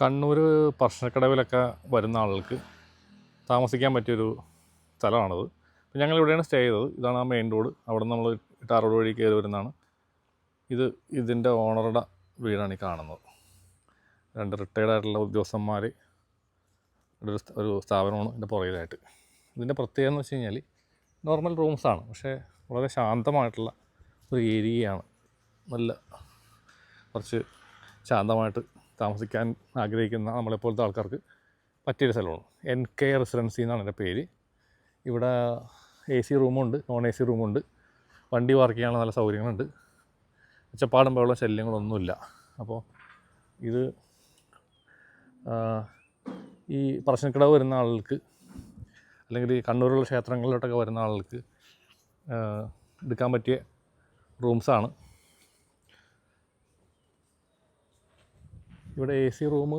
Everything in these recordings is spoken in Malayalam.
കണ്ണൂർ പറശ്ശിനിക്കടവിലൊക്കെ വരുന്ന ആളുകൾക്ക് താമസിക്കാൻ പറ്റിയൊരു സ്ഥലമാണത്. ഞങ്ങൾ ഇവിടെയാണ് സ്റ്റേ ചെയ്തത്. ഇതാണ് ആ മെയിൻ റോഡ്. അവിടെ നിന്ന് നമ്മൾ ടാർ റോഡ് വഴി കയറി വരുന്നതാണ്. ഇതിൻ്റെ ഓണറുടെ വീടാണ് ഈ കാണുന്നത്. 2 റിട്ടയർഡ് ആയിട്ടുള്ള ഉദ്യോഗസ്ഥന്മാർ ഒരു സ്ഥാപനമാണ് ഇതിൻ്റെ പുറകിലായിട്ട്. ഇതിൻ്റെ പ്രത്യേകത എന്ന് വെച്ച് കഴിഞ്ഞാൽ നോർമൽ റൂംസാണ്, പക്ഷേ വളരെ ശാന്തമായിട്ടുള്ള ഒരു ഏരിയയാണ്. നല്ല കുറച്ച് ശാന്തമായിട്ട് താമസിക്കാൻ ആഗ്രഹിക്കുന്ന നമ്മളെപ്പോലത്തെ ആൾക്കാർക്ക് പറ്റിയൊരു സ്ഥലമാണ്. NK റെസിഡൻസി എന്നാണ് എൻ്റെ പേര്. ഇവിടെ AC റൂമുണ്ട്, നോൺ AC റൂമുണ്ട്, വണ്ടി പാർക്ക് ചെയ്യാനുള്ള നല്ല സൗകര്യങ്ങളുണ്ട്, ഒച്ചപ്പാടും ബഹളം ശല്യങ്ങളൊന്നുമില്ല. അപ്പോൾ ഇത് ഈ പറശ്ശിനിക്കടവ് വരുന്ന ആളുകൾക്ക്, അല്ലെങ്കിൽ ഈ കണ്ണൂരുള്ള ക്ഷേത്രങ്ങളിലോട്ടൊക്കെ വരുന്ന ആളുകൾക്ക് എടുക്കാൻ പറ്റിയ റൂംസാണ്. ഇവിടെ AC റൂം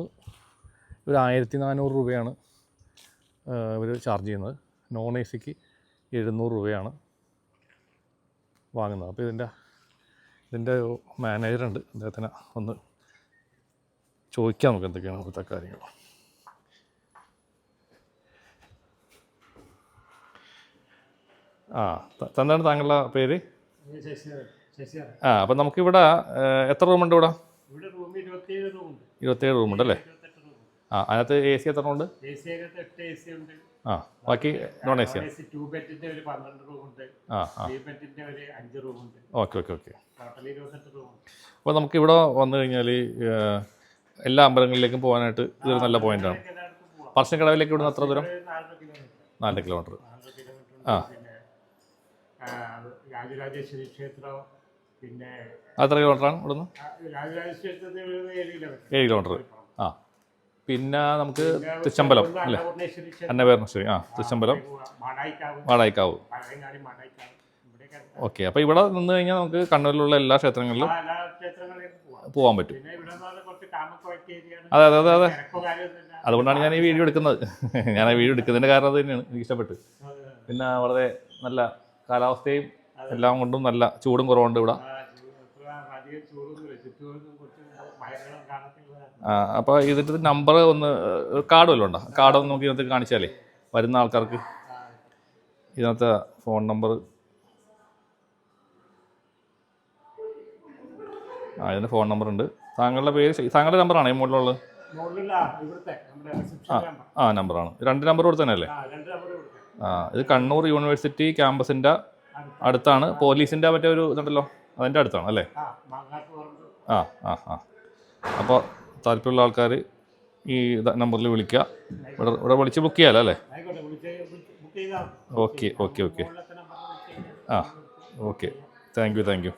ഒരു 1400 രൂപയാണ് ഇവർ ചാർജ് ചെയ്യുന്നത്. നോൺ ACക്ക് 700 രൂപയാണ് വാങ്ങുന്നത്. അപ്പോൾ ഇതിൻ്റെ മാനേജറുണ്ട്, അദ്ദേഹത്തിന് ഒന്ന് ചോദിക്കാം നമുക്ക് എന്തൊക്കെയാണ് ഇവിടുത്തെ കാര്യങ്ങൾ. എന്താണ് താങ്കളുടെ പേര്? അപ്പം നമുക്കിവിടെ എത്ര റൂമുണ്ട്? ഇവിടെ 27 റൂമുണ്ട് അല്ലേ? അതിനകത്ത് AC എത്ര ഉണ്ട്? ബാക്കി നോൺ AC ആണ്. ഓക്കെ. അപ്പോൾ നമുക്കിവിടെ വന്നു കഴിഞ്ഞാൽ എല്ലാ അമ്പലങ്ങളിലേക്കും പോകാനായിട്ട് ഇതൊരു നല്ല പോയിൻ്റാണ്. പറശ്ശിനിക്കടവിലേക്ക് ഇവിടുന്ന് എത്ര ദൂരം? 4 കിലോമീറ്റർ. രാജരാജേശ്വരി ക്ഷേത്രം പിന്നെ എത്ര കിലോമീറ്ററാണ് ഇവിടുന്ന്? 7 കിലോമീറ്റർ. പിന്നെ നമുക്ക് തൃച്ചമ്പലം അല്ലേ? അന്നപൂർണേശ്വരി. തൃച്ചമ്പലം, മാടായിക്കാവ്. ഓക്കെ. അപ്പോൾ ഇവിടെ നിന്ന് കഴിഞ്ഞാൽ നമുക്ക് കണ്ണൂരിലുള്ള എല്ലാ ക്ഷേത്രങ്ങളിലും പോകാൻ പറ്റും. അതെ. അതുകൊണ്ടാണ് ഞാൻ ഈ വീഡിയോ എടുക്കുന്നത്. ഞാൻ ആ വീഡിയോ എടുക്കുന്നതിൻ്റെ കാരണം അത് തന്നെയാണ്, എനിക്ക് ഇഷ്ടപ്പെട്ട്. പിന്നെ വളരെ നല്ല കാലാവസ്ഥയും എല്ലാം കൊണ്ടും നല്ല ചൂടും കുറവുണ്ട് ഇവിടെ. അപ്പോൾ ഇതിൻ്റെ നമ്പർ ഒന്ന്, കാർഡ് വല്ലതും ഉണ്ടോ? കാർഡ് ഒന്ന് നമുക്ക് ഇതിനകത്ത് കാണിച്ചാലേ വരുന്ന ആൾക്കാർക്ക് ഇതിനകത്ത് ഫോൺ നമ്പർ. ഇതിൻ്റെ ഫോൺ നമ്പർ ഉണ്ട്. താങ്കളുടെ പേര്, താങ്കളുടെ നമ്പറാണ് ഈ മുകളിലുള്ളത്? നമ്പറാണ്. 2 നമ്പർ ഇവിടെ തന്നെ അല്ലേ? ഇത് കണ്ണൂർ യൂണിവേഴ്സിറ്റി ക്യാമ്പസിൻ്റെ അടുത്താണ്. പോലീസിൻ്റെ മറ്റേ ഒരു ഇതുണ്ടല്ലോ, അതിൻ്റെ അടുത്താണ് അല്ലേ? അപ്പോൾ താല്പര്യമുള്ള ആൾക്കാർ ഈ നമ്പറിൽ വിളിക്കുക. ഇവിടെ വിളിച്ച് ബുക്ക് ചെയ്യാമല്ലോ അല്ലേ? ഓക്കെ. Thank you.